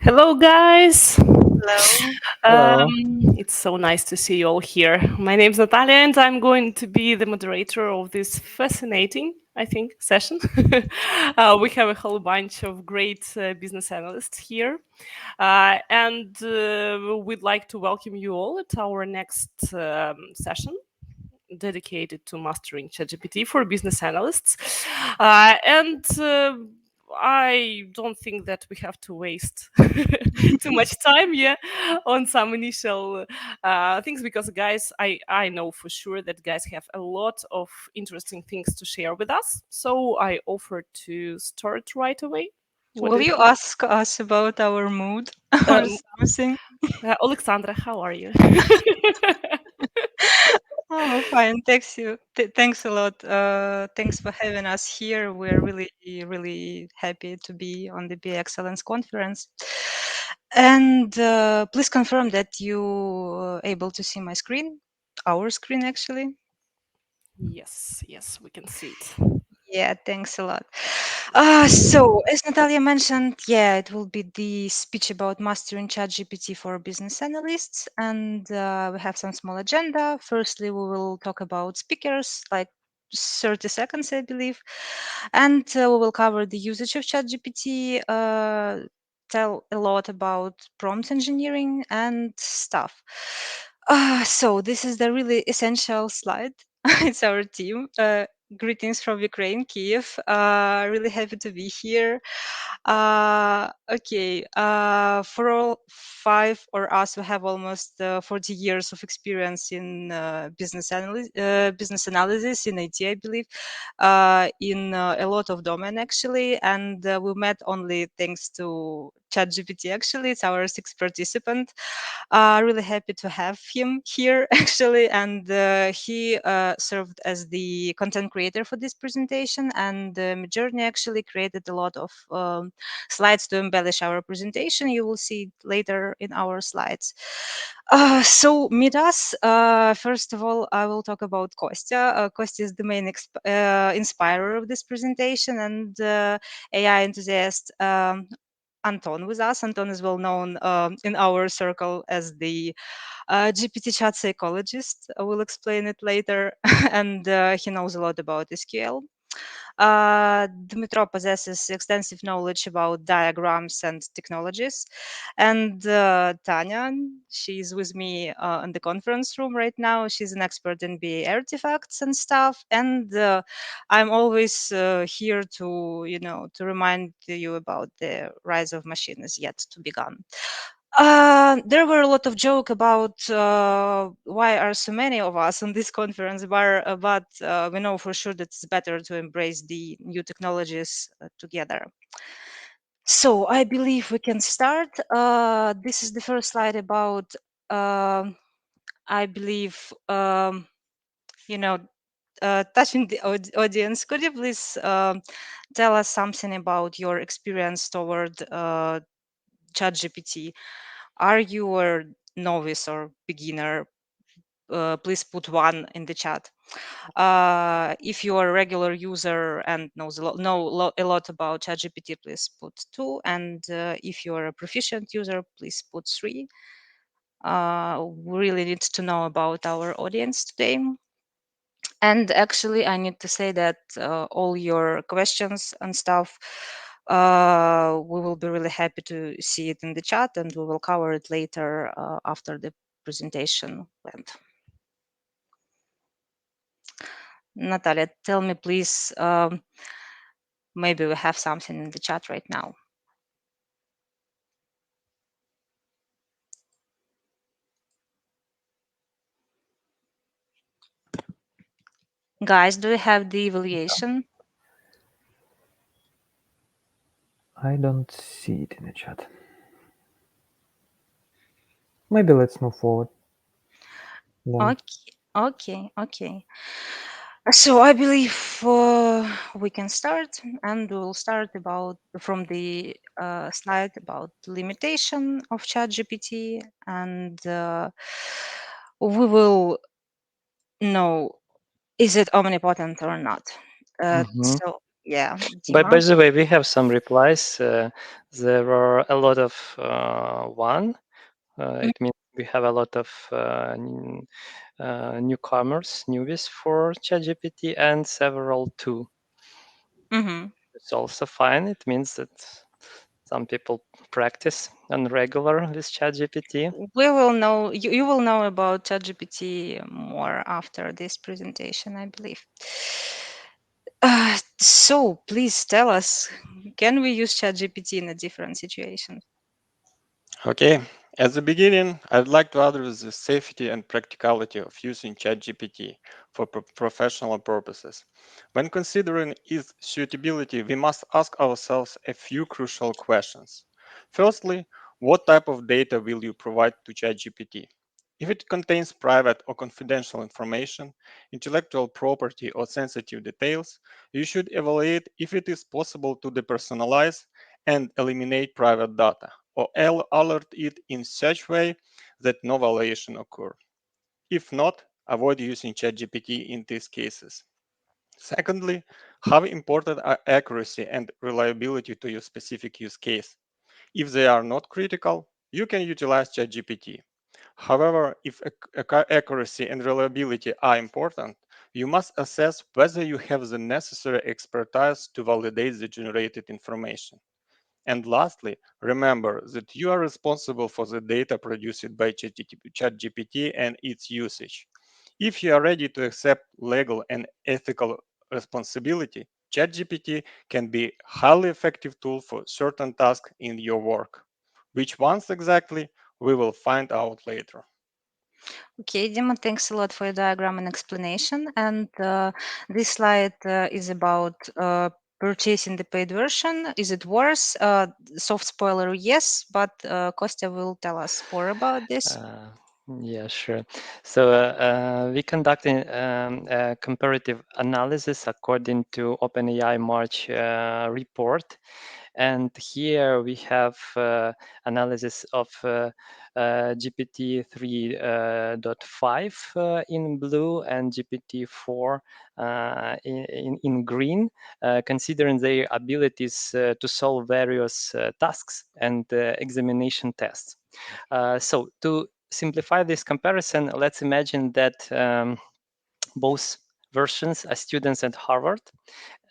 Hello, guys. Hello. Hello. It's so nice to see you all here. My name is Natalia, and I'm going to be the moderator of this fascinating, I think, session. We have a whole bunch of great business analysts here, and we'd like to welcome you all at our next session dedicated to mastering ChatGPT for business analysts. And I don't think that we have to waste too much time, yeah, on some initial things because, guys, I know for sure that guys have a lot of interesting things to share with us. So I offer to start right away. What do Will you you think? ask us about our mood or Um, something? Alexandra, how are you? Oh, fine. Thanks you. Thanks a lot. Thanks for having us here. We're really, really happy to be on the Be Excellence conference. And please confirm that you are able to see my screen, our screen actually. Yes, yes, we can see it. Yeah, thanks a lot. So, as Natalia mentioned, yeah, it will be the speech about mastering ChatGPT for business analysts, and we have some small agenda. Firstly, we will talk about speakers, like 30 seconds, I believe, and we will cover the usage of ChatGPT. Tell a lot about prompt engineering and stuff. So this is the really essential slide. It's our team. Greetings from Ukraine, Kiev. Really happy to be here. Okay, for all five or us, we have almost 40 years of experience in business analysis in IT, I believe, in a lot of domain actually, and we met only thanks to ChatGPT. Actually, it's our sixth participant. Really happy to have him here actually, and he served as the content creator for this presentation, and Midjourney actually created a lot of slides to embellish our presentation. You will see it later in our slides. So meet us. First of all, I will talk about Kostya. Kostya is the main inspirer of this presentation and AI enthusiast. Anton with us. Anton is well known in our circle as the GPT chat psychologist. I will explain it later. And he knows a lot about SQL. Dmytro possesses extensive knowledge about diagrams and technologies. And Tanya, she's with me in the conference room right now. She's an expert in BA artifacts and stuff. And I'm always here to, to remind you about the rise of machine is yet to begun. There were a lot of joke about why are so many of us on this conference, but we know for sure that it's better to embrace the new technologies together. So I believe we can start. This is the first slide about, I believe, you know, touching the audience. Could you please tell us something about your experience toward ChatGPT? Are you a novice or beginner? Please put one in the chat. If you are a regular user and know a lot about ChatGPT, please put two. And if you are a proficient user, please put three. We really need to know about our audience today. And actually, I need to say that all your questions and stuff, we will be really happy to see it in the chat, and we will cover it later after the presentation went. Natalia, tell me, please, maybe we have something in the chat right now. Guys, do you have the evaluation? I don't see it in the chat. Maybe let's move forward. Then. Okay. So I believe we can start, and we'll start from the slide about limitation of ChatGPT, and we will know, is it omnipotent or not. Mhm. So Yeah, But by Dima. the way, we have some replies. There were a lot of one. It means we have a lot of newcomers, newbies for ChatGPT, and several two. Mm-hmm. It's also fine. It means that some people practice on regular with ChatGPT. We will know. You will know about ChatGPT more after this presentation, I believe. So please tell us, can we use ChatGPT in a different situation? Okay, at the beginning, I'd like to address the safety and practicality of using ChatGPT for professional purposes. When considering its suitability, we must ask ourselves a few crucial questions. Firstly, what type of data will you provide to ChatGPT? If it contains private or confidential information, intellectual property, or sensitive details, you should evaluate if it is possible to depersonalize and eliminate private data, or alert it in such way that no violation occur. If not, avoid using ChatGPT in these cases. Secondly, how important are accuracy and reliability to your specific use case? If they are not critical, you can utilize ChatGPT. However, if accuracy and reliability are important, you must assess whether you have the necessary expertise to validate the generated information. And lastly, remember that you are responsible for the data produced by ChatGPT and its usage. If you are ready to accept legal and ethical responsibility, ChatGPT can be a highly effective tool for certain tasks in your work. Which ones exactly, we will find out later. Okay, Dima, thanks a lot for your diagram and explanation. And this slide is about purchasing the paid version. Is it worse? Soft spoiler, yes, but Kostya will tell us more about this. Yeah, sure. So we conducted a comparative analysis according to OpenAI March report. And here we have analysis of GPT 3.5 in blue and GPT 4 in green, considering their abilities to solve various tasks and examination tests. So to simplify this comparison, let's imagine that both versions are students at Harvard.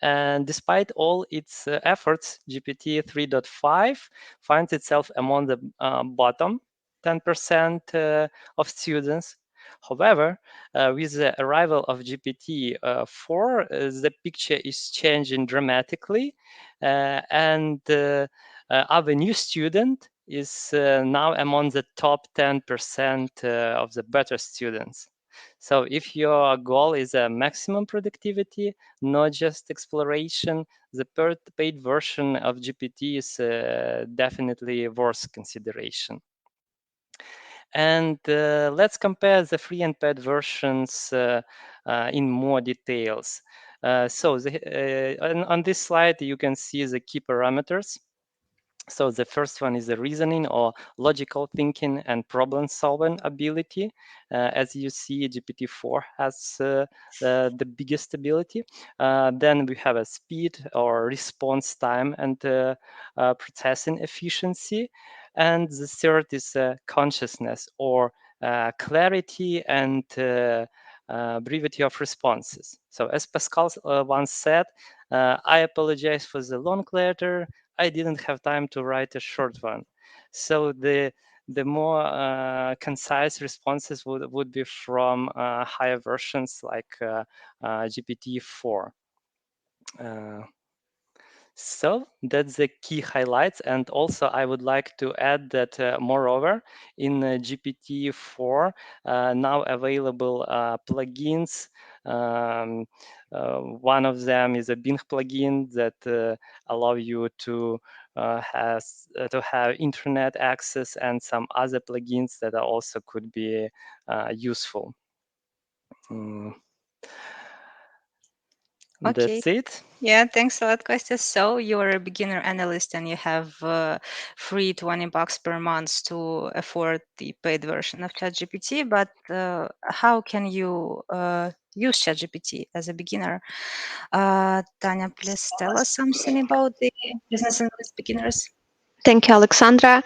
And despite all its efforts, GPT 3.5 finds itself among the bottom 10% of students. However, with the arrival of GPT 4, the picture is changing dramatically, and our new student is now among the top 10% of the better students. So if your goal is a maximum productivity, not just exploration, the paid version of GPT is definitely worth consideration. And let's compare the free and paid versions in more details. So on this slide, you can see the key parameters. So the first one is the reasoning or logical thinking and problem solving ability. As you see, GPT-4 has the biggest ability. Then we have a speed or response time and processing efficiency. And the third is consciousness or clarity and brevity of responses. So as Pascal once said, I apologize for the long letter. I didn't have time to write a short one. So the more concise responses would be from higher versions like GPT-4. So that's the key highlights. And also I would like to add that moreover, in GPT-4, now available plugins. One of them is a Bing plugin that allow you to have internet access, and some other plugins that are also could be useful. Okay. That's it. Yeah, thanks a lot, Kostya. So you're a beginner analyst and you have free $20 per month to afford the paid version of ChatGPT. But how can you use ChatGPT as a beginner? Tanya, please tell us something about the business analyst beginners. Thank you, Alexandra.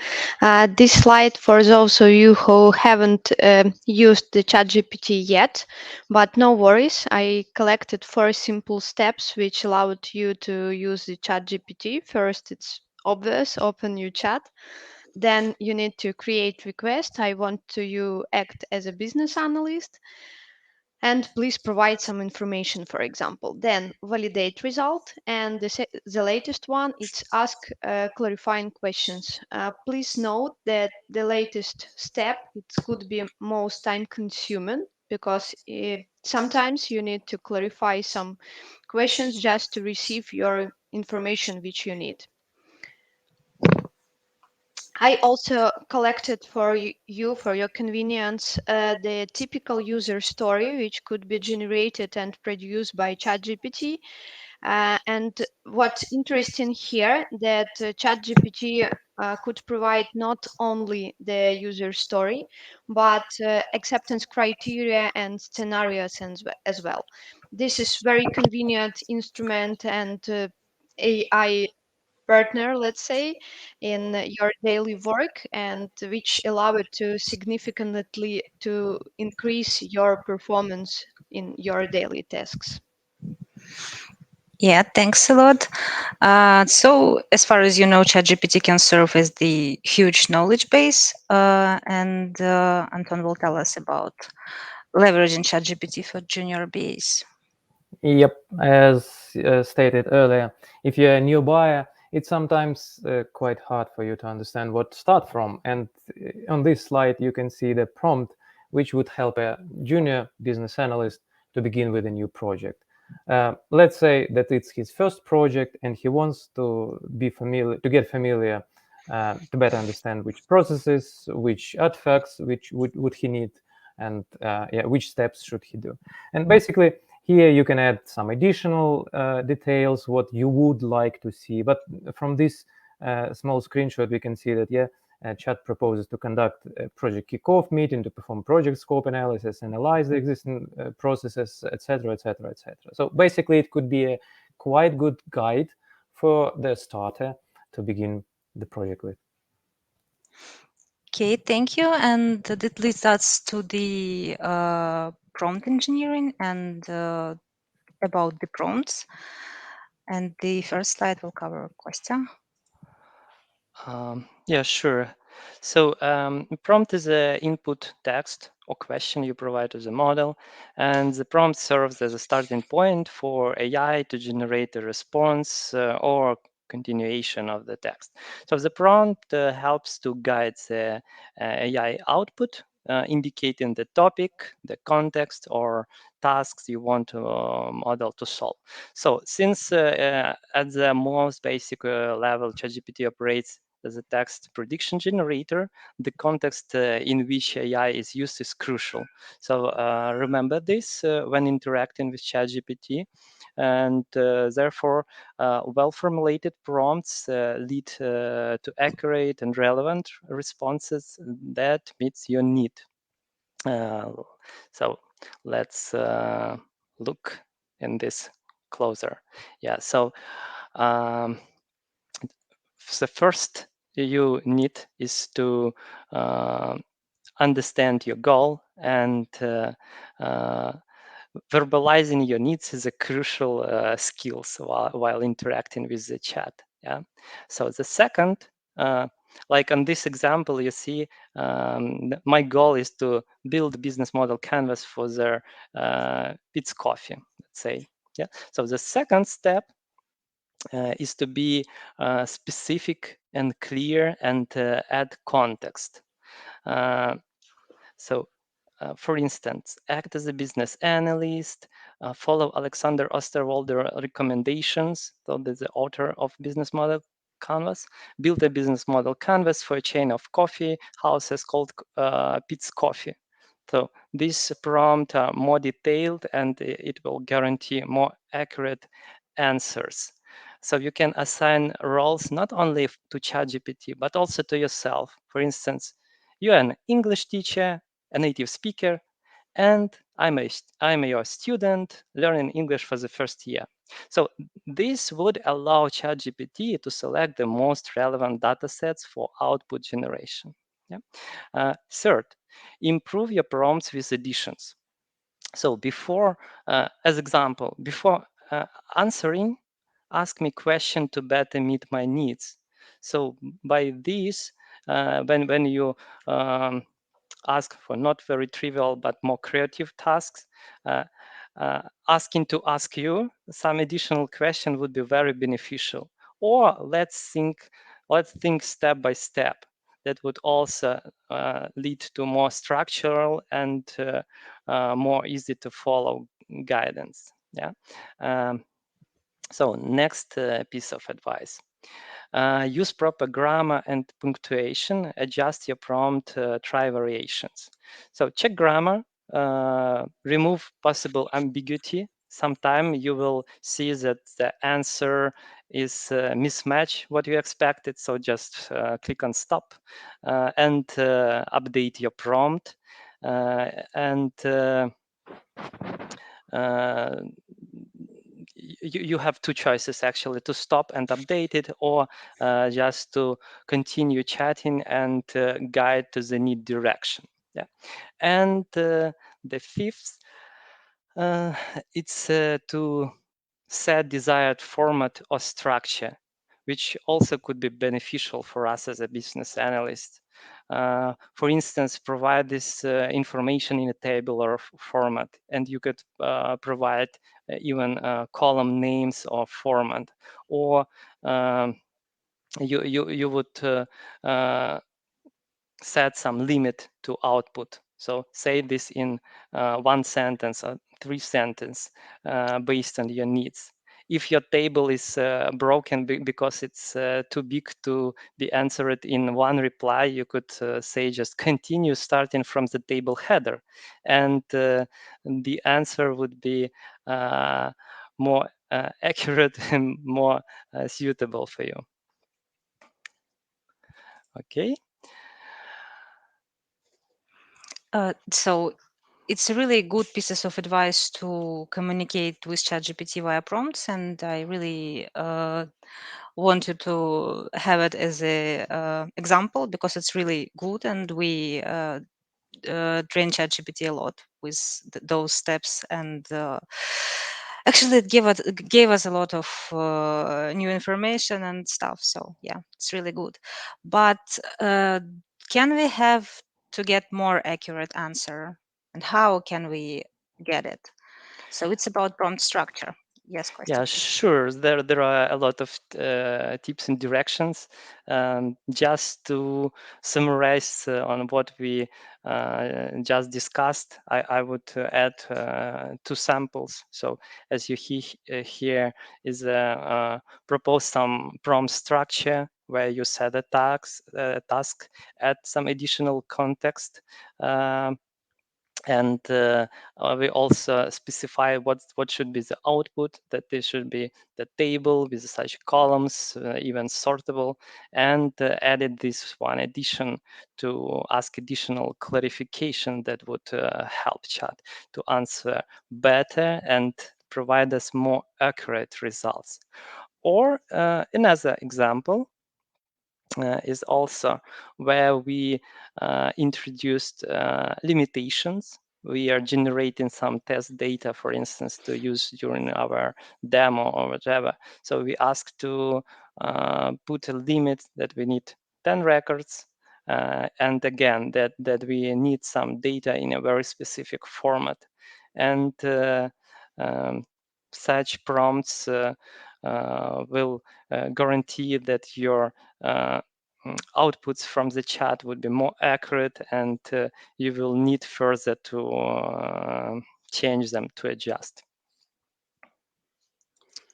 This slide for those of you who haven't used the ChatGPT yet, but no worries. I collected 4 simple steps which allowed you to use the ChatGPT. First, it's obvious, open your chat. Then you need to create request. I want to you act as a business analyst. And please provide some information, for example. Then validate result. And the latest one, it's ask clarifying questions. Please note that the latest step, it could be most time consuming because sometimes you need to clarify some questions just to receive your information which you need. I also collected for you, for your convenience, the typical user story, which could be generated and produced by ChatGPT. And what's interesting here, that ChatGPT could provide not only the user story, but acceptance criteria and scenarios as well. This is very convenient instrument and AI partner, let's say, in your daily work, and which allow it to significantly to increase your performance in your daily tasks. Yeah, thanks a lot. So, as far as you know, ChatGPT can serve as the huge knowledge base, and Anton will tell us about leveraging ChatGPT for junior BAs. Yep, as stated earlier, if you're a new buyer, it's sometimes quite hard for you to understand what to start from. And on this slide, you can see the prompt, which would help a junior business analyst to begin with a new project. Let's say that it's his first project and he wants to be familiar, to get familiar, to better understand which processes, which artifacts, which would he need, and which steps should he do. And basically, here you can add some additional details, what you would like to see. But from this small screenshot, we can see that, Chat proposes to conduct a project kickoff meeting to perform project scope analysis, analyze the existing processes, etc., etc., etc. So basically, it could be a quite good guide for the starter to begin the project with. Okay, thank you. And that leads us to the prompt engineering and about the prompts. And the first slide will cover Kostya. Yeah, sure. So prompt is an input text or question you provide to the model, and the prompt serves as a starting point for AI to generate a response or continuation of the text. So the prompt helps to guide the AI output, indicating the topic, the context, or tasks you want model to solve. So since at the most basic level, ChatGPT operates as a text prediction generator, the context in which AI is used is crucial. So remember this when interacting with ChatGPT, and therefore well-formulated prompts lead to accurate and relevant responses that meets your need. So let's look in this closer. Yeah, so the first you need is to understand your goal, and verbalizing your needs is a crucial skills while interacting with the chat. Yeah. So the second, like on this example, you see my goal is to build a business model canvas for their Pete's Coffee, let's say. Yeah. So the second step is to be specific and clear and add context. So, for instance, act as a business analyst, follow Alexander Osterwalder recommendations, so the author of Business Model Canvas, build a business model canvas for a chain of coffee houses called Pete's Coffee. So this prompt more detailed, and it will guarantee more accurate answers. So you can assign roles not only to ChatGPT, but also to yourself. For instance, you're an English teacher, a native speaker, and I'm your student learning English for the first year. So this would allow ChatGPT to select the most relevant data sets for output generation. Yeah. Third, improve your prompts with additions. So before, as example, before answering, ask me question to better meet my needs. So by this, when you ask for not very trivial but more creative tasks, asking to ask you some additional question would be very beneficial. Or let's think step by step. That would also lead to more structural and more easy to follow guidance. Yeah. So next piece of advice. Use proper grammar and punctuation. Adjust your prompt, try variations. So check grammar, remove possible ambiguity. Sometimes you will see that the answer is mismatch what you expected. So just click on stop and update your prompt. And you have two choices actually, to stop and update it, or just to continue chatting and guide to the need direction. Yeah. And the fifth, it's to set desired format or structure, which also could be beneficial for us as a business analyst. For instance, provide this information in a table or format, and you could provide even column names or format, or you would set some limit to output. So say this in one sentence or 3 sentences based on your needs. If your table is broken because it's too big to be answered in one reply, you could say just continue starting from the table header, and the answer would be more accurate and more suitable for you. Okay. So it's a really good pieces of advice to communicate with ChatGPT via prompts, and I really want you to have it as a example, because it's really good, and we train ChatGPT a lot with those steps, and actually it gave us a lot of new information and stuff. So yeah, it's really good. But can we have to get more accurate answer, and how can we get it? So it's about prompt structure. Yes, Yeah, question. sure. There are a lot of tips and directions. Just to summarize on what we just discussed, I would add 2 samples. So as you here is propose some prompt structure where you set a task, add some additional context. And we also specify what should be the output, that there should be the table with such columns, even sortable, and added this one addition to ask additional clarification that would help chat to answer better and provide us more accurate results. Or another example is also where we introduced limitations. We are generating some test data, for instance, to use during our demo or whatever. So we ask to put a limit that we need 10 records. And again, that we need some data in a very specific format. And such prompts will guarantee that your outputs from the chat would be more accurate, and you will need further to change them to adjust.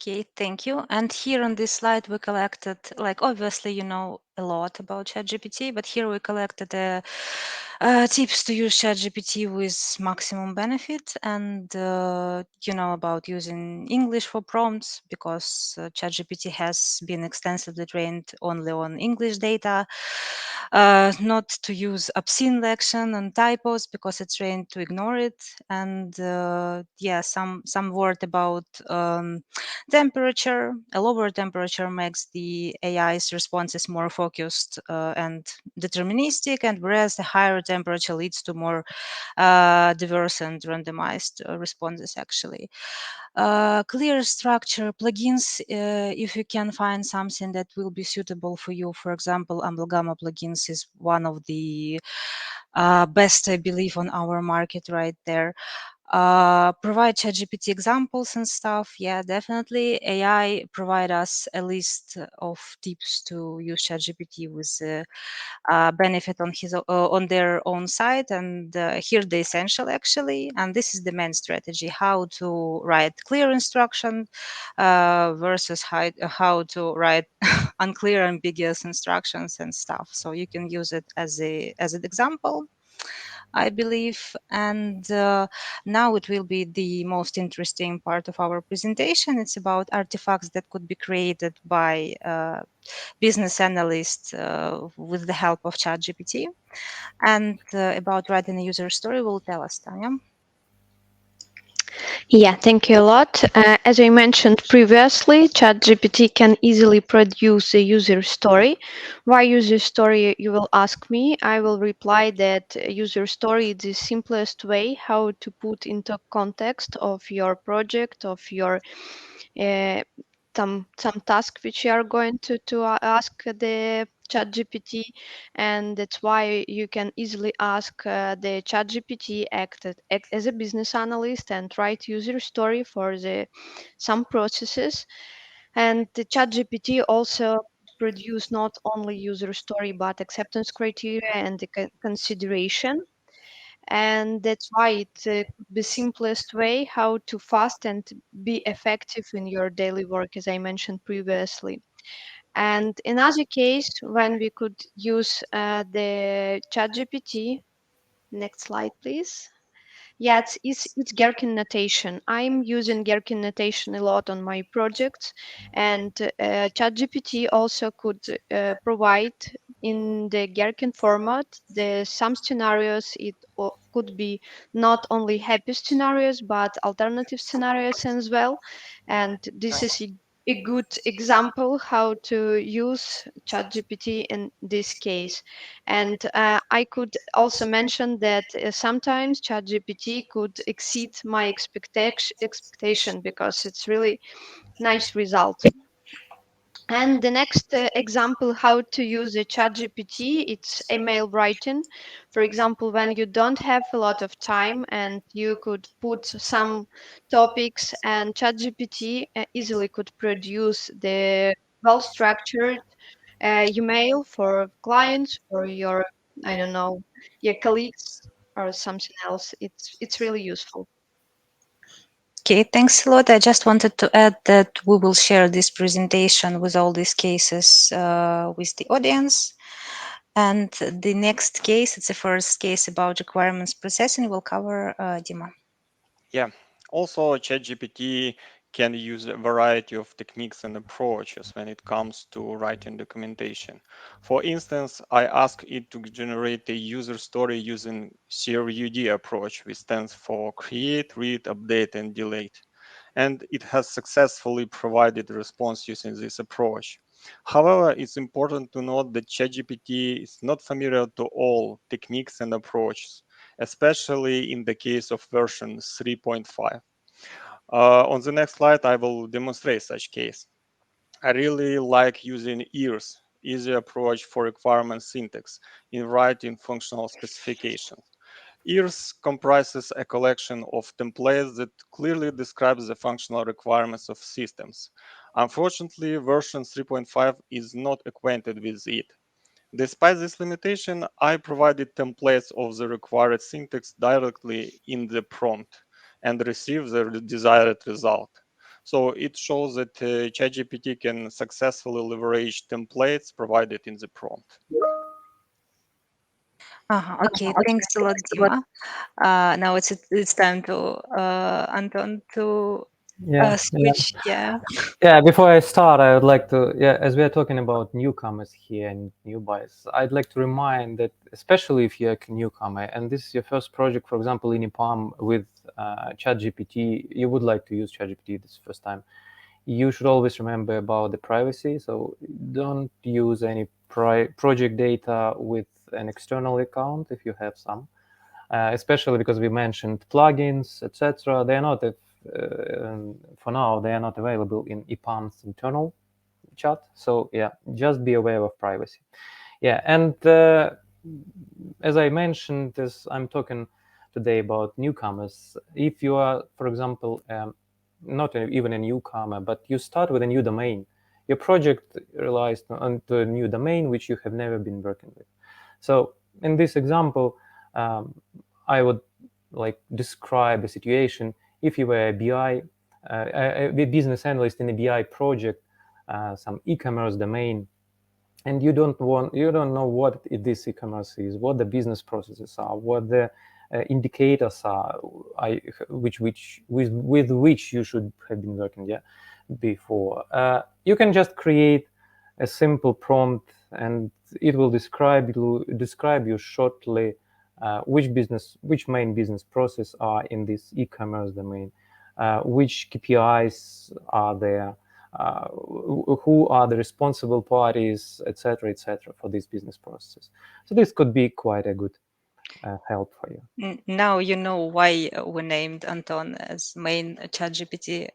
Okay, thank you. And here on this slide, we collected, like, obviously, you know a lot about ChatGPT, but here we collected tips to use ChatGPT with maximum benefit, and you know about using English for prompts because ChatGPT has been extensively trained only on English data. Not to use obscene lexion and typos because it's trained to ignore it, and yeah, some word about temperature. A lower temperature makes the AI's responses more focused and deterministic, and whereas the higher temperature leads to more diverse and randomized responses actually. Clear structure plugins, if you can find something that will be suitable for you. For example, Amalgama plugins is one of the best, I believe, on our market right there. Provide ChatGPT examples and stuff. Yeah, definitely. AI provide us a list of tips to use ChatGPT with benefit on on their own side, and here the essential actually. And this is the main strategy: how to write clear instruction versus how to write unclear, ambiguous instructions and stuff. So you can use it as an example, I believe. And now it will be the most interesting part of our presentation. It's about artifacts that could be created by business analysts with the help of ChatGPT. And about writing a user story will tell us, Tanya. Yeah, thank you a lot. As I mentioned previously, ChatGPT can easily produce a user story. Why user story, you will ask me. I will reply that user story is the simplest way how to put into context of your project, of your uh, some task which you are going to ask the ChatGPT, and that's why you can easily ask the ChatGPT act as a business analyst and write user story for the some processes. And the ChatGPT also produce not only user story but acceptance criteria and the consideration, and that's why it's the simplest way how to fast and be effective in your daily work, as I mentioned previously. And another case when we could use the ChatGPT. Next slide, please. Yeah, it's Gherkin notation. I'm using Gherkin notation a lot on my projects, and ChatGPT also could provide in the Gherkin format the some scenarios. Could be not only happy scenarios but alternative scenarios as well, and this is a good example how to use ChatGPT in this case. And I could also mention that sometimes ChatGPT could exceed my expectation because it's really nice result. And the next example how to use a ChatGPT, it's email writing. For example, when you don't have a lot of time and you could put some topics, and ChatGPT easily could produce the well-structured email for clients or your, I don't know, your colleagues or something else. It's really useful. Okay, thanks a lot. I just wanted to add that we will share this presentation with all these cases with the audience. And the next case, it's the first case about requirements processing, will cover Dima. Yeah. Also, ChatGPT can use a variety of techniques and approaches when it comes to writing documentation. For instance, I asked it to generate a user story using CRUD approach, which stands for create, read, update, and delete. And it has successfully provided a response using this approach. However, it's important to note that ChatGPT is not familiar to all techniques and approaches, especially in the case of version 3.5. On the next slide, I will demonstrate such case. I really like using EARS, easy approach for requirement syntax, in writing functional specifications. EARS comprises a collection of templates that clearly describes the functional requirements of systems. Unfortunately, version 3.5 is not acquainted with it. Despite this limitation, I provided templates of the required syntax directly in the prompt and received the desired result. So it shows that ChatGPT can successfully leverage templates provided in the prompt. Okay, thanks a lot, Dima. Now it's time to Anton to Yeah, switch. Yeah. yeah. Before I start, I would like to, yeah, as we are talking about newcomers here and new buyers, I'd like to remind that, especially if you're a newcomer and this is your first project, for example, in EPAM with ChatGPT, you would like to use ChatGPT this first time. You should always remember about the privacy. So don't use any project data with an external account if you have some, especially because we mentioned plugins, etc. They are not, for now, they are not available in EPAM's internal chat. So yeah, just be aware of privacy. Yeah, and as I mentioned, as I'm talking today about newcomers, if you are, for example, not even a newcomer, but you start with a new domain, your project relies on a new domain which you have never been working with. So in this example, I would like describe a situation if you were a BI, a business analyst in a BI project, some e-commerce domain, and you don't know what this e-commerce is, what the business processes are, what the indicators are, with which you should have been working before. You can just create a simple prompt, and it will describe you shortly which main business process are in this e-commerce domain, which KPIs are there, who are the responsible parties, etc., for these business processes. So this could be quite a good help for you. Now you know why we named Anton as main ChatGPT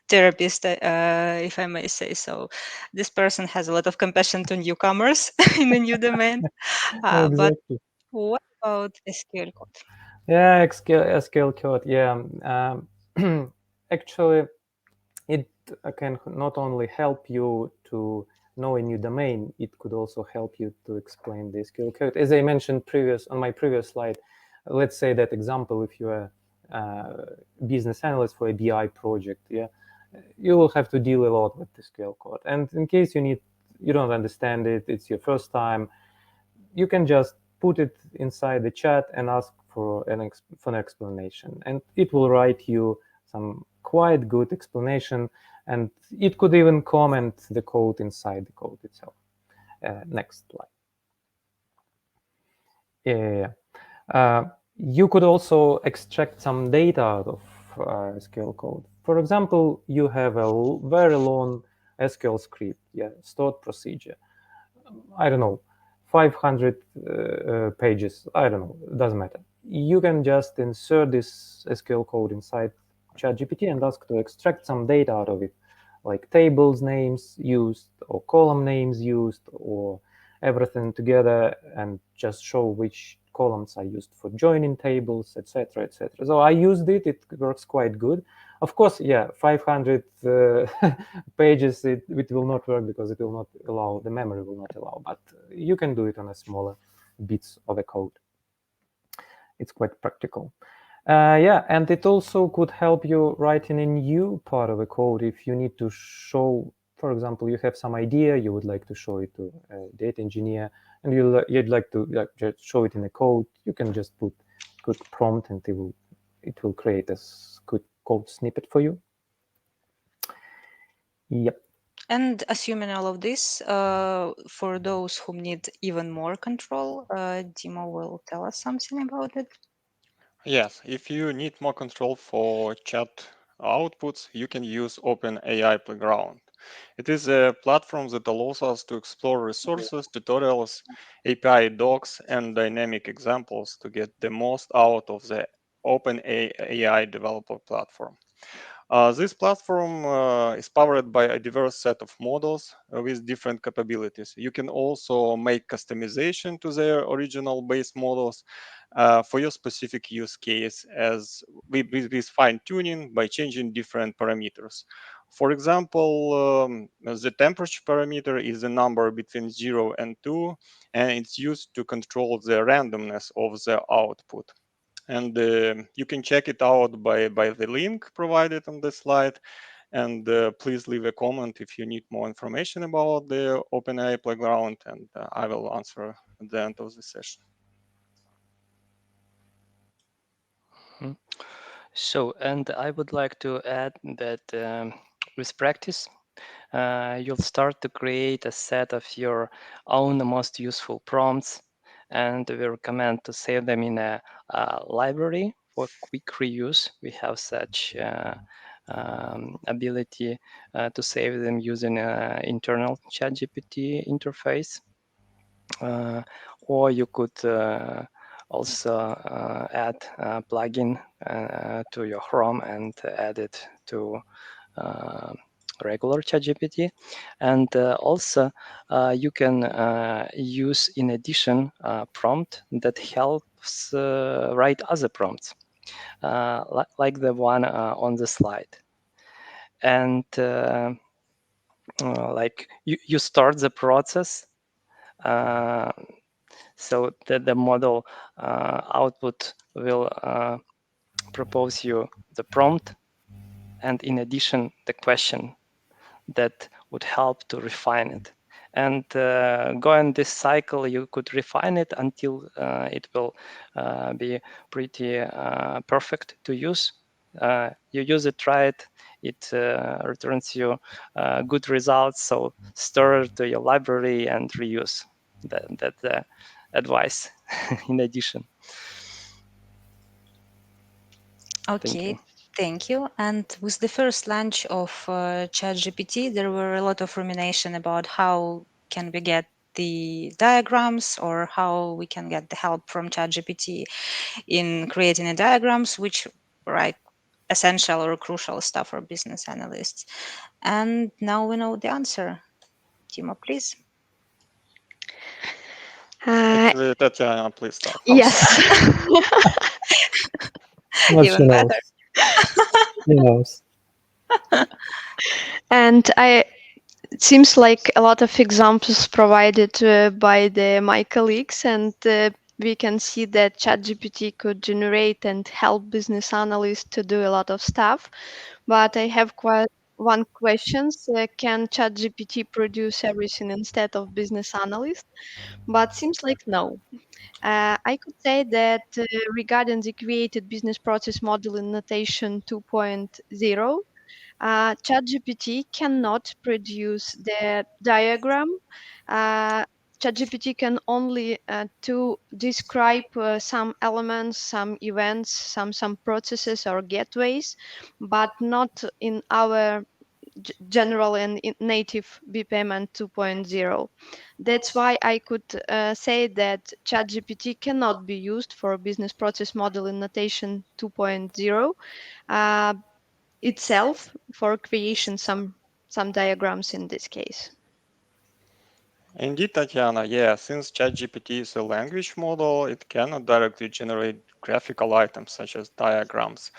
therapist, if I may say so. This person has a lot of compassion to newcomers in a new domain. But Exactly. what about SQL code? Yeah, SQL code. Yeah, actually, it can not only help you to know a new domain, it could also help you to explain the SQL code. As I mentioned on my previous slide, let's say that example, if you're a business analyst for a BI project, yeah, you will have to deal a lot with the SQL code. And in case you don't understand it, it's your first time, you can just put it inside the chat and ask for an explanation, and it will write you some quite good explanation, and it could even comment the code inside the code itself. Next slide. Yeah. You could also extract some data out of SQL code. For example, you have a very long SQL script, stored procedure. I don't know, 500 pages. I don't know, it doesn't matter. You can just insert this SQL code inside ChatGPT and ask to extract some data out of it, like tables names used or column names used or everything together, and just show which columns are used for joining tables, etc., etc. So I used it. It works quite good. Of course, 500 pages, it will not work because it will not allow, the memory will not allow, but you can do it on a smaller bits of a code. It's quite practical. And it also could help you writing a new part of a code if you need to show, for example, you have some idea, you would like to show it to a data engineer, and you'd like to just show it in a code. You can just put good prompt, and it will create a good code snippet for you. Yep. And assuming all of this, for those who need even more control, Dima will tell us something about it. Yes, if you need more control for chat outputs, you can use OpenAI Playground. It is a platform that allows us to explore resources, tutorials, API docs, and dynamic examples to get the most out of the OpenAI developer platform. This platform is powered by a diverse set of models with different capabilities. You can also make customization to their original base models for your specific use case, as with fine tuning by changing different parameters. For example, the temperature parameter is a number between 0 and 2, and it's used to control the randomness of the output. And you can check it out by the link provided on this slide. And please leave a comment if you need more information about the OpenAI Playground, and I will answer at the end of the session. So, and I would like to add that with practice, you'll start to create a set of your own most useful prompts, and we recommend to save them in a library for quick reuse. We have such ability to save them using an internal ChatGPT interface. Or you could also add a plugin to your Chrome and add it to regular ChatGPT. And also you can use in addition a prompt that helps write other prompts, like the one on the slide. And like you start the process so that the model output will propose you the prompt and in addition the question that would help to refine it. And going this cycle, you could refine it until it will be pretty perfect to use. You use it, try it, it returns you good results. So store to your library and reuse that advice in addition. Okay, thank you. And with the first launch of ChatGPT, there were a lot of rumination about how can we get the diagrams or how we can get the help from ChatGPT in creating the diagrams, which were like essential or crucial stuff for business analysts. And now we know the answer. Timo, please. Actually, Tatiana, please start. Yes. What Even better. She knows. And it seems like a lot of examples provided by my colleagues, and we can see that ChatGPT could generate and help business analysts to do a lot of stuff. But I have quite one question: can ChatGPT produce everything instead of business analyst? But seems like no. I could say that regarding the created business process model in notation 2.0, ChatGPT cannot produce the diagram. Uh, ChatGPT can only to describe some elements, some events, some processes or gateways, but not in our general and native BPMN 2.0. That's why I could say that ChatGPT cannot be used for business process model in notation 2.0 itself for creation some diagrams in this case. Indeed, Tatiana, yeah, since ChatGPT is a language model, it cannot directly generate graphical items such as diagrams,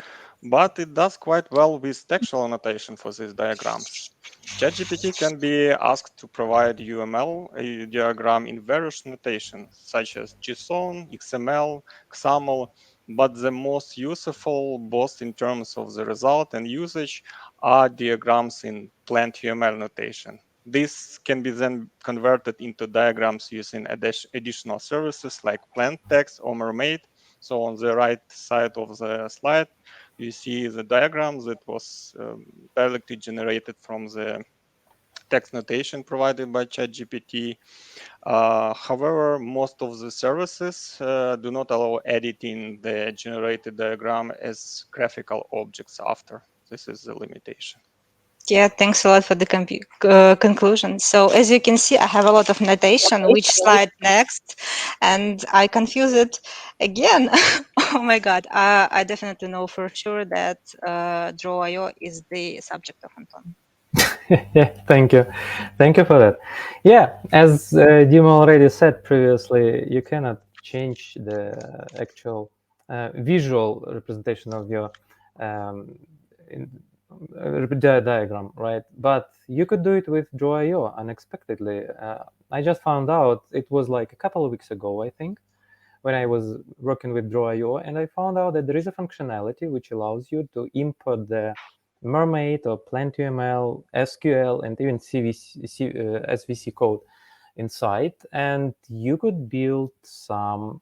but it does quite well with textual annotation for these diagrams. ChatGPT can be asked to provide UML a diagram in various notations such as JSON, XML, XAML, but the most useful, both in terms of the result and usage, are diagrams in plant UML notation. This can be then converted into diagrams using additional services like plant text or mermaid. So on the right side of the slide, you see the diagram that was directly generated from the text notation provided by ChatGPT. However, most of the services do not allow editing the generated diagram as graphical objects after. This is the limitation. Yeah, thanks a lot for the conclusion. So as you can see, I have a lot of notation, which slide next, and I confuse it again. Oh my God, I definitely know for sure that Draw.io is the subject of Anton. Yeah, thank you for that. Yeah, as Dima already said previously, you cannot change the actual visual representation of your diagram, right? But you could do it with Draw.io unexpectedly. I just found out, it was like a couple of weeks ago, I think, when I was working with Draw.io, and I found out that there is a functionality which allows you to import the Mermaid or Plant2ML, SQL, and even SVC code inside, and you could build some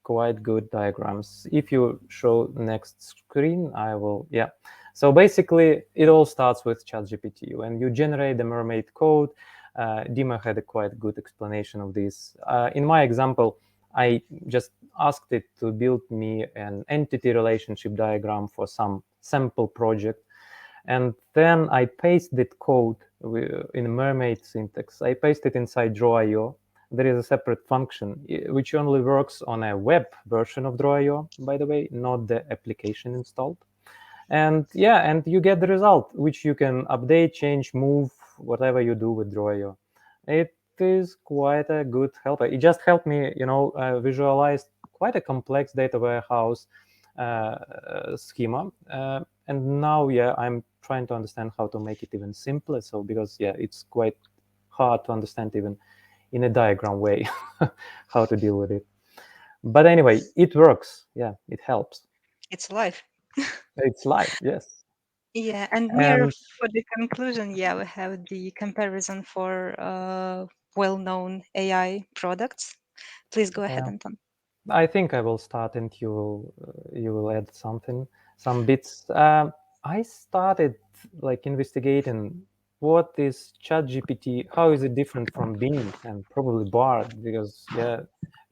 quite good diagrams. If you show next screen, I will, yeah. So basically, it all starts with ChatGPT. When you generate the Mermaid code, Dima had a quite good explanation of this. In my example, I just asked it to build me an entity relationship diagram for some sample project. And then I pasted code in Mermaid syntax. I pasted inside Draw.io. There is a separate function which only works on a web version of Draw.io, by the way, not the application installed. And yeah, and you get the result, which you can update, change, move, whatever you do with Draw.io. It is quite a good helper. It just helped me, visualize quite a complex data warehouse schema. And now, yeah, I'm trying to understand how to make it even simpler. So because, yeah, it's quite hard to understand even in a diagram way how to deal with it. But anyway, it works. Yeah, it helps. It's life. It's live, yes. Yeah, and near And for the conclusion, yeah, we have the comparison for well-known AI products. Please go ahead, Anton. I think I will start, and you will add something, some bits. I started like investigating what is ChatGPT, how is it different from Bing and probably Bard, because yeah,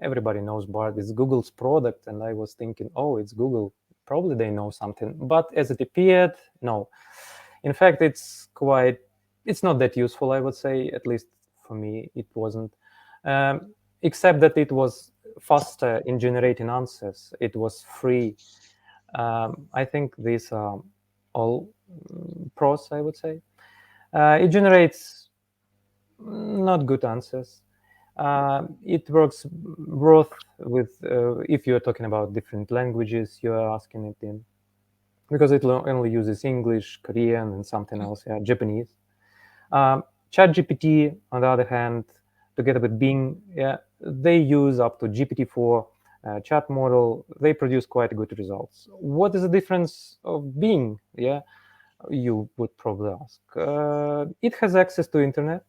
everybody knows Bard is Google's product, and I was thinking, oh, it's Google, probably they know something. But as it appeared, no. In fact, it's not that useful, I would say, at least for me, it wasn't. Except that it was faster in generating answers. It was free. I think these are all pros, I would say. It generates not good answers. It works both with, if you're talking about different languages you're asking it in, because it only uses English, Korean, and something else, yeah, Japanese. ChatGPT, on the other hand, together with Bing, yeah, they use up to GPT-4 chat model. They produce quite good results. What is the difference of Bing? Yeah, you would probably ask. It has access to internet.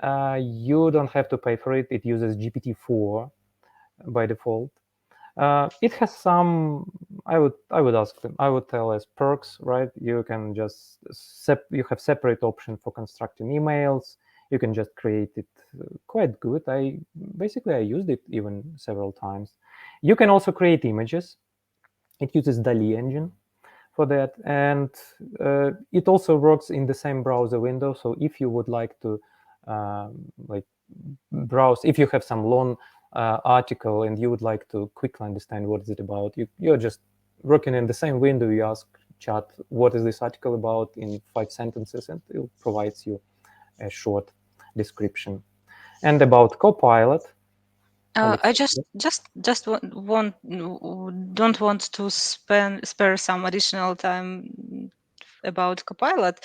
You don't have to pay for it. It uses GPT-4 by default. It has some. I would ask them. I would tell as perks, right? You can just you have separate option for constructing emails. You can just create it quite good. I used it even several times. You can also create images. It uses DALL-E engine for that, and it also works in the same browser window. So if you would like to like browse, if you have some long article and you would like to quickly understand what is it about, you're just working in the same window. You ask chat, what is this article about, in 5 sentences, and it provides you a short description. And about Copilot, I just don't want to spare some additional time about Copilot.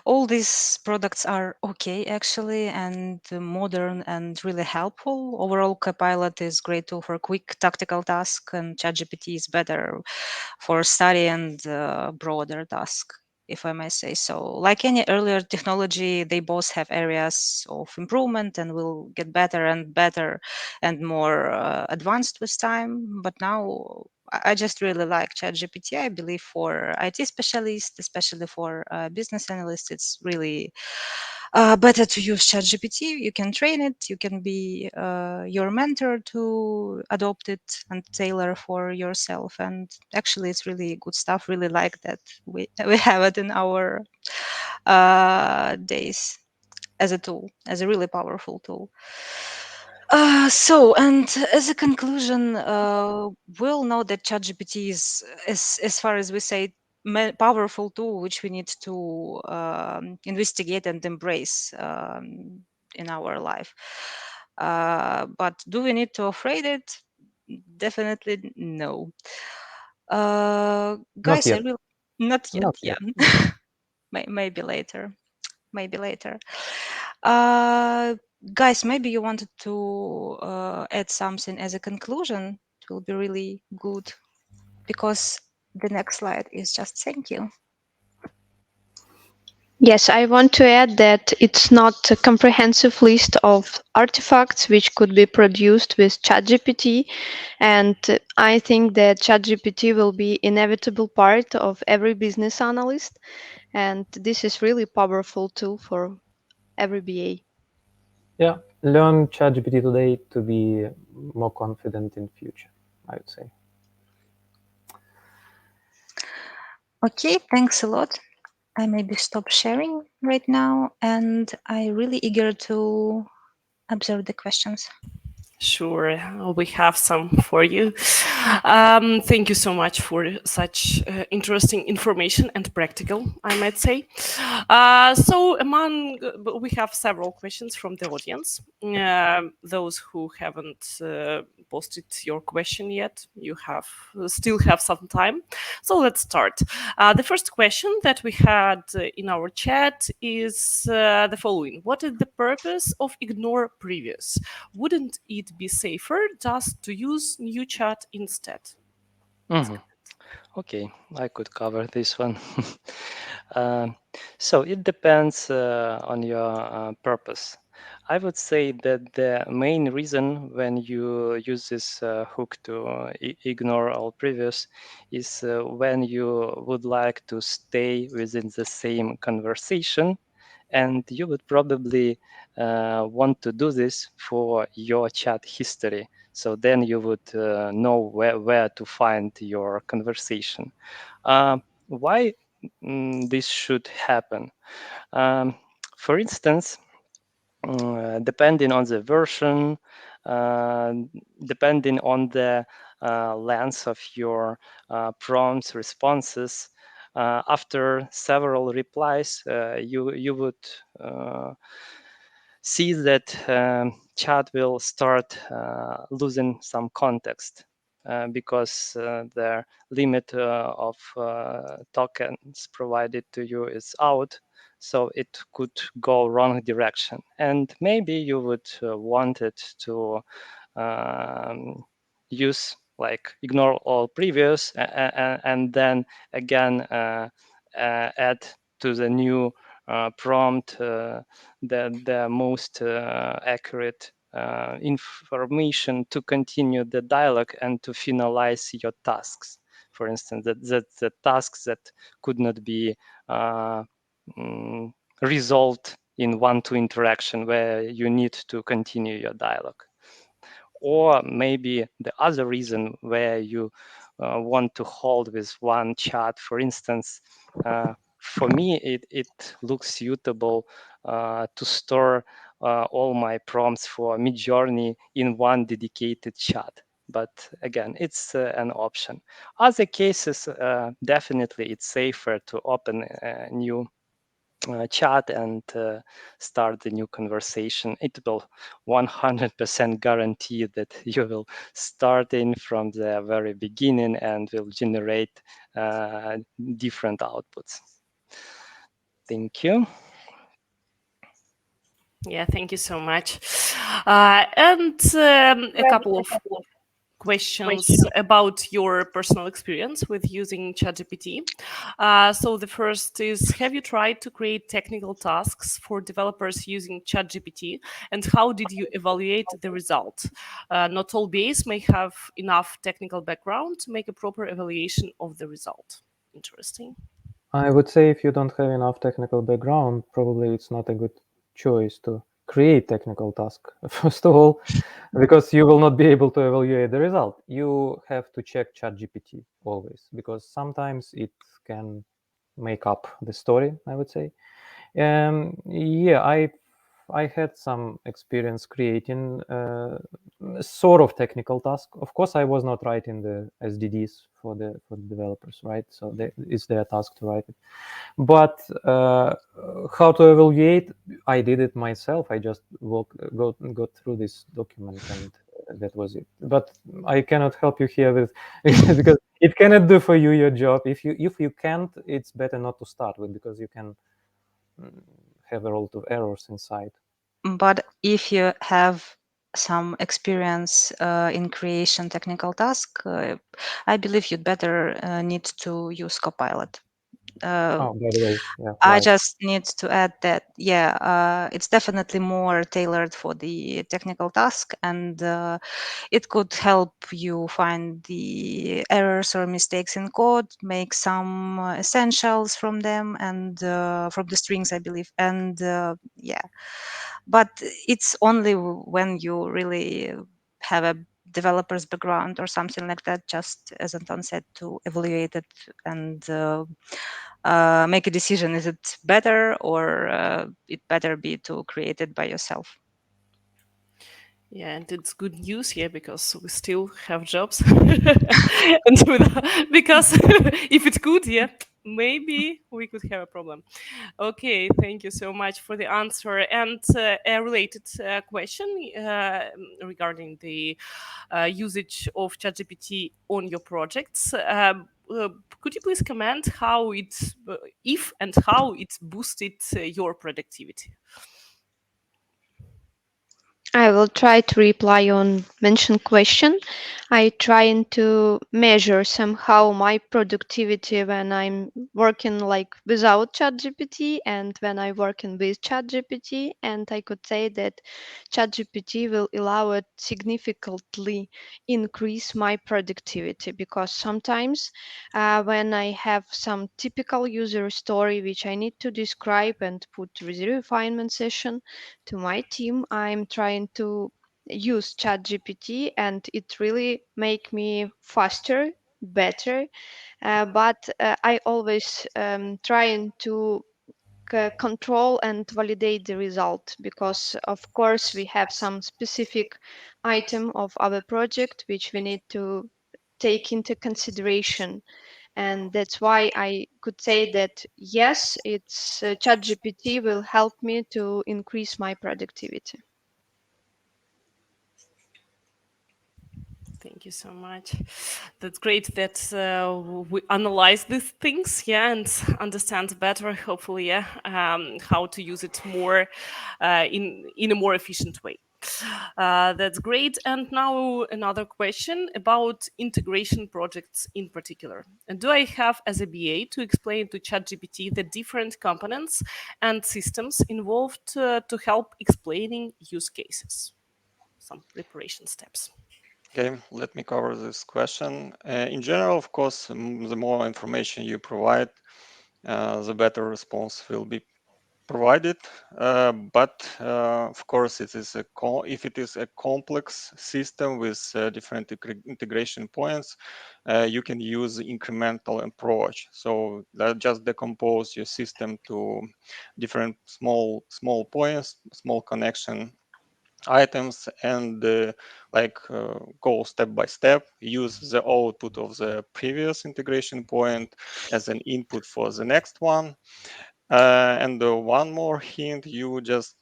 All these products are okay actually, and modern and really helpful. Overall, Copilot is great tool for quick tactical tasks, and ChatGPT is better for study and broader task, if I may say so. Like any earlier technology, they both have areas of improvement and will get better and better and more advanced with time. But now I just really like ChatGPT. I believe for IT specialists, especially for business analysts, it's really better to use ChatGPT. You can train it. You can be your mentor to adopt it and tailor for yourself. And actually, it's really good stuff. Really like that we have it in our days as a tool, as a really powerful tool. And as a conclusion, we'll know that ChatGPT is, as far as we say, powerful tool which we need to investigate and embrace in our life. But do we need to afraid it? Definitely no. not Guys, yet. Not yet. Not Yeah, yet. maybe later. Maybe later. Uh, Guys, maybe you wanted to add something as a conclusion. It will be really good because the next slide is just thank you. Yes, I want to add that it's not a comprehensive list of artifacts which could be produced with ChatGPT, and I think that ChatGPT will be inevitable part of every business analyst, and this is really powerful tool for every BA. Yeah, learn ChatGPT today to be more confident in future, I would say. Okay, thanks a lot. I maybe stop sharing right now, and I really eager to observe the questions. Sure, we have some for you. Thank you so much for such interesting information and practical, I might say. So, we have several questions from the audience. Those who haven't posted your question yet, you still have some time. So let's start. The first question that we had in our chat is the following: what is the purpose of ignore previous? Wouldn't it be safer just to use new chat instead? Mhm. Okay, I could cover this one. So it depends on your purpose. I would say that the main reason when you use this hook to ignore all previous is when you would like to stay within the same conversation, and you would probably want to do this for your chat history. So then you would know where to find your conversation. Why this should happen? Um, for instance, depending on the version, uh, depending on the length of your prompts responses, after several replies, you would see that chat will start losing some context because the limit of tokens provided to you is out. So it could go wrong direction. And maybe you would want it to use like ignore all previous and then again add to the new prompt the most accurate information to continue the dialogue and to finalize your tasks. For instance, the tasks that could not be resolved in one-to interaction where you need to continue your dialogue. Or maybe the other reason where you want to hold with one chat, for instance, for me, it looks suitable to store all my prompts for Midjourney in one dedicated chat. But again, it's an option. Other cases, definitely it's safer to open a new chat and start the new conversation. It will 100% guarantee that you will start in from the very beginning and will generate different outputs. Thank you. Yeah, thank you so much. And a couple of questions about your personal experience with using ChatGPT. So the first is, have you tried to create technical tasks for developers using ChatGPT, and how did you evaluate the result? Not all BAs may have enough technical background to make a proper evaluation of the result. Interesting. I would say if you don't have enough technical background, probably it's not a good choice to create technical task. First of all, because you will not be able to evaluate the result. You have to check ChatGPT always, because sometimes it can make up the story, I would say. Yeah, I had some experience creating sort of technical task. Of course, I was not writing the SDDs for the developers, right? So it's their task to write it. But how to evaluate? I did it myself. I just go through this document, and that was it. But I cannot help you here with because it cannot do for you your job. If you can't, it's better not to start with, because you can have a lot of errors inside. But if you have some experience in creation technical task, I believe you'd better need to use Copilot. Oh, by the way, yeah, I right. just need to add that, yeah, it's definitely more tailored for the technical task, and it could help you find the errors or mistakes in code, make some essentials from them, and from the strings, I believe. And yeah, but it's only when you really have a developer's background or something like that, just as Anton said, to evaluate it and make a decision. Is it better, or it better be to create it by yourself? Yeah, and it's good news here because we still have jobs. And because if it's good, yeah, maybe we could have a problem. Okay, thank you so much for the answer. And a related question regarding the usage of ChatGPT on your projects. Could you please comment how it's, if and how it's boosted your productivity? I will try to reply on mentioned question. I trying to measure somehow my productivity when I'm working like without ChatGPT and when I working with ChatGPT, and I could say that ChatGPT will allow it significantly increase my productivity, because sometimes when I have some typical user story which I need to describe and put with refinement session to my team, I'm trying to use ChatGPT, and it really make me faster, better. But I always trying to control and validate the result, because of course we have some specific item of our project which we need to take into consideration, and that's why I could say that yes, it's ChatGPT will help me to increase my productivity. Thank you so much. That's great that we analyze these things, yeah, and understand better, hopefully, yeah, how to use it more in a more efficient way. That's great. And now another question about integration projects in particular. And do I have as a BA to explain to ChatGPT the different components and systems involved to help explaining use cases? Some preparation steps. Okay, let me cover this question. In general, of course, the more information you provide, the better response will be provided. But of course, it is if it is a complex system with different integration points, you can use the incremental approach. So that just decompose your system to different small points, small connection items, and go step by step, use the output of the previous integration point as an input for the next one. And one more hint, you just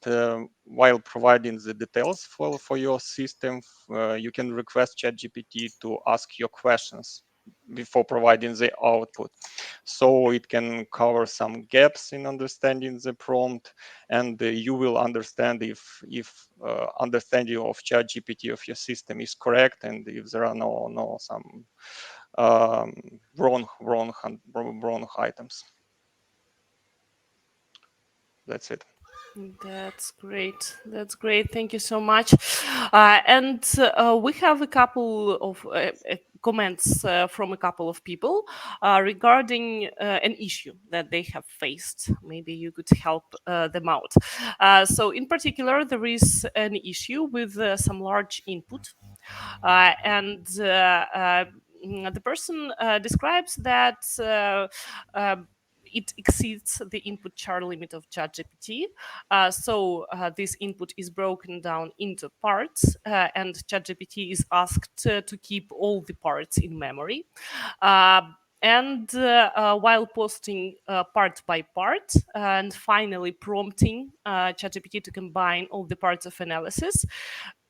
while providing the details for your system, you can request ChatGPT to ask your questions before providing the output, so it can cover some gaps in understanding the prompt, and you will understand if understanding of ChatGPT of your system is correct, and if there are no some um, wrong items. That's it. That's great. That's great. Thank you so much. And we have a couple of comments from a couple of people regarding an issue that they have faced. Maybe you could help them out. So, in particular, there is an issue with some large input, and the person describes that. It exceeds the input char limit of ChatGPT. So this input is broken down into parts, and ChatGPT is asked to keep all the parts in memory. Uh, and while posting part by part and finally prompting ChatGPT to combine all the parts of analysis,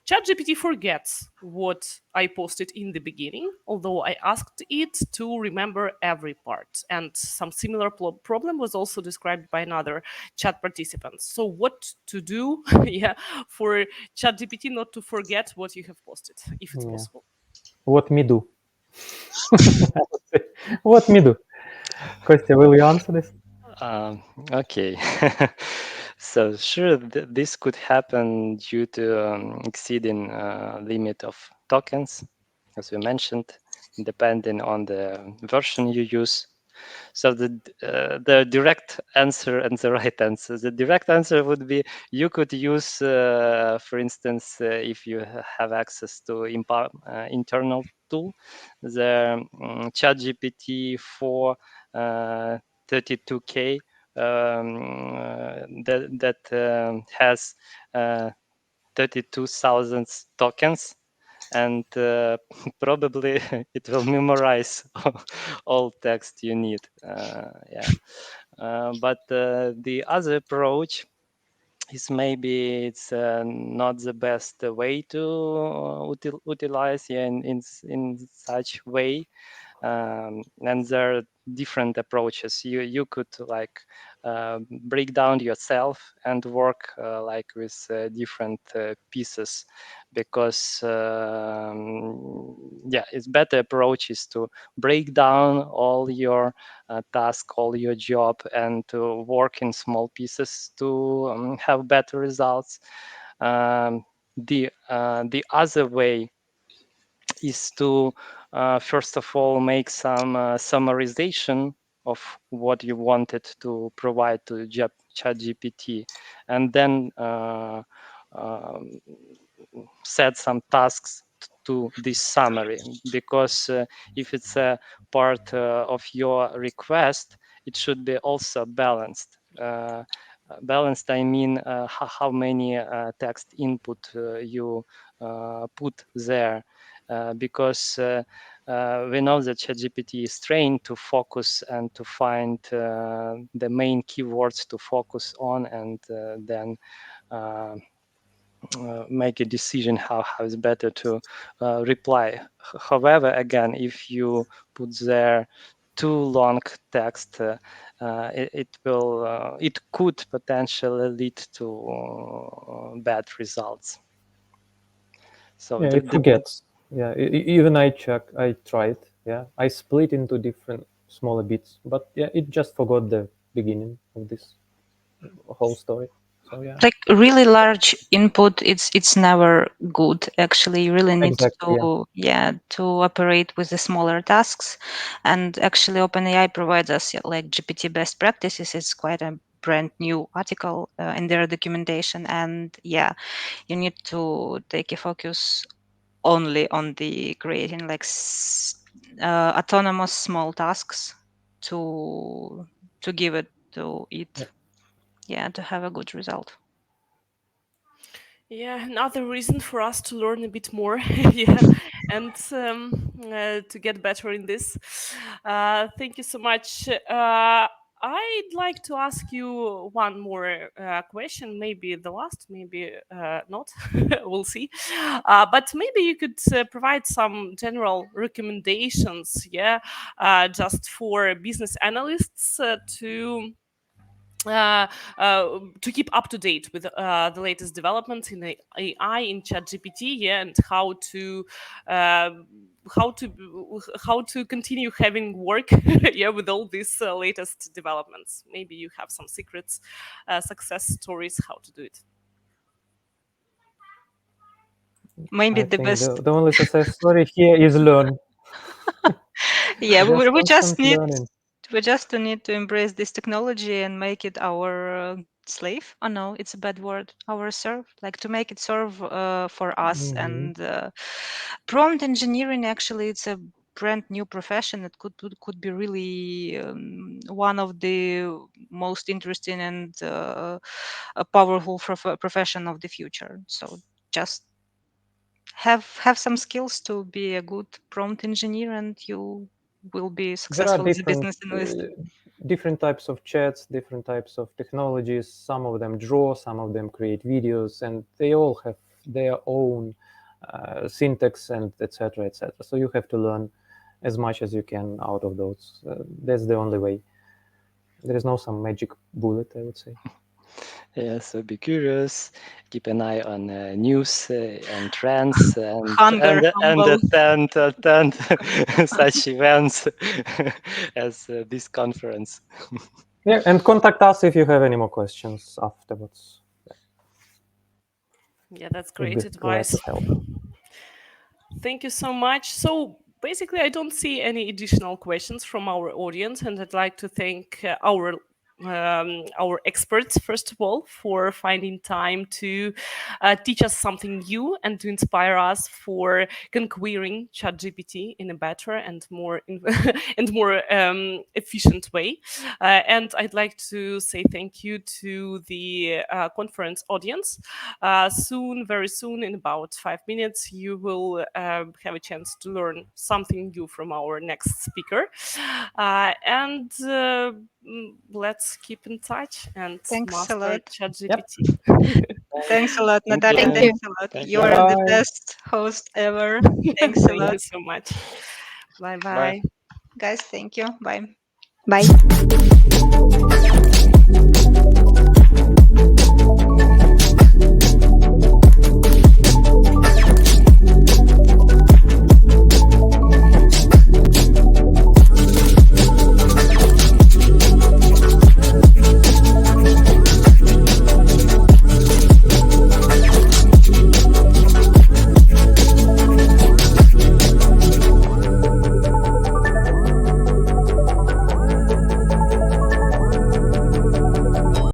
ChatGPT forgets what I posted in the beginning, although I asked it to remember every part. And some similar problem was also described by another chat participant. So what to do, yeah, for ChatGPT not to forget what you have posted, if it's Yeah. possible? What me do? What me do? Kostya, will you answer this? Okay. So sure, this could happen due to exceeding limit of tokens, as we mentioned, depending on the version you use. So the direct answer and the right answer. The direct answer would be you could use, for instance, if you have access to internal tool, the ChatGPT 4 32K that has 32,000 tokens, and probably it will memorize all text you need. But the other approach is maybe it's not the best way to utilize in such way. And there are different approaches. You could like break down yourself and work like with different pieces, because it's better approach is to break down all your task, all your job, and to work in small pieces to have better results. The other way is to first of all make some summarization of what you wanted to provide to ChatGPT, and then set some tasks to this summary, because if it's a part of your request, it should be also balanced. Balanced, I mean how many text input you put there, because we know that ChatGPT is trained to focus and to find the main keywords to focus on, and then make a decision how it's better to reply. However, again, if you put there too long text, it could potentially lead to bad results. So Yeah, it forgets. Yeah, even I tried. Yeah, I split into different smaller bits, but yeah, it just forgot the beginning of this whole story. So yeah, Like really large input, it's never good. Actually, you really need exactly. Yeah. to operate with the smaller tasks. And actually, OpenAI provides us like GPT best practices. It's quite a brand new article in their documentation, and yeah, you need to take a focus only on the creating like autonomous small tasks to give it to it, yeah, to have a good result. Yeah, another reason for us to learn a bit more, yeah, and to get better in this. Thank you so much. I'd like to ask you one more question, maybe the last, maybe not. We'll see. But maybe you could provide some general recommendations, yeah, just for business analysts to keep up to date with the latest developments in the AI in ChatGPT, yeah, and uh, how to continue having work, yeah, with all these latest developments. Maybe you have some secrets, success stories, how to do it. Maybe I the think best. the only success story here is learn. Yeah, Just we just constant need learning. to embrace this technology and make it our slave. Oh no, it's a bad word. Our serve, like to make it serve for us. Mhm. And prompt engineering, actually, it's a brand new profession. It could be really one of the most interesting and a powerful profession of the future. So just have some skills to be a good prompt engineer, and you will be There are successful as a business analyst. different types of chats, different types of technologies. Some of them draw, some of them create videos, and they all have their own syntax and etc. etc. So you have to learn as much as you can out of those. That's the only way. There is no some magic bullet, I would say. Yeah, so be curious, keep an eye on news and trends, and Hunger, humble. attend such events as this conference. Yeah, and contact us if you have any more questions afterwards. Yeah, that's We'd great be glad advice. to help. Thank you so much. So basically, I don't see any additional questions from our audience, and I'd like to thank our experts, first of all, for finding time to teach us something new and to inspire us for conquering ChatGPT in a better and more and more efficient way. And I'd like to say thank you to the conference audience. Soon, very soon, in about 5 minutes, you will have a chance to learn something new from our next speaker. Let's keep in touch and Thanks a master lot. ChatGPT. Thanks a lot, Thank Natalia. you. Thank you. Thanks a lot. Thank You're you. the Bye. best host ever. Thanks a Thank lot. you so much. Bye Bye. bye. Guys, thank you. Bye. Bye.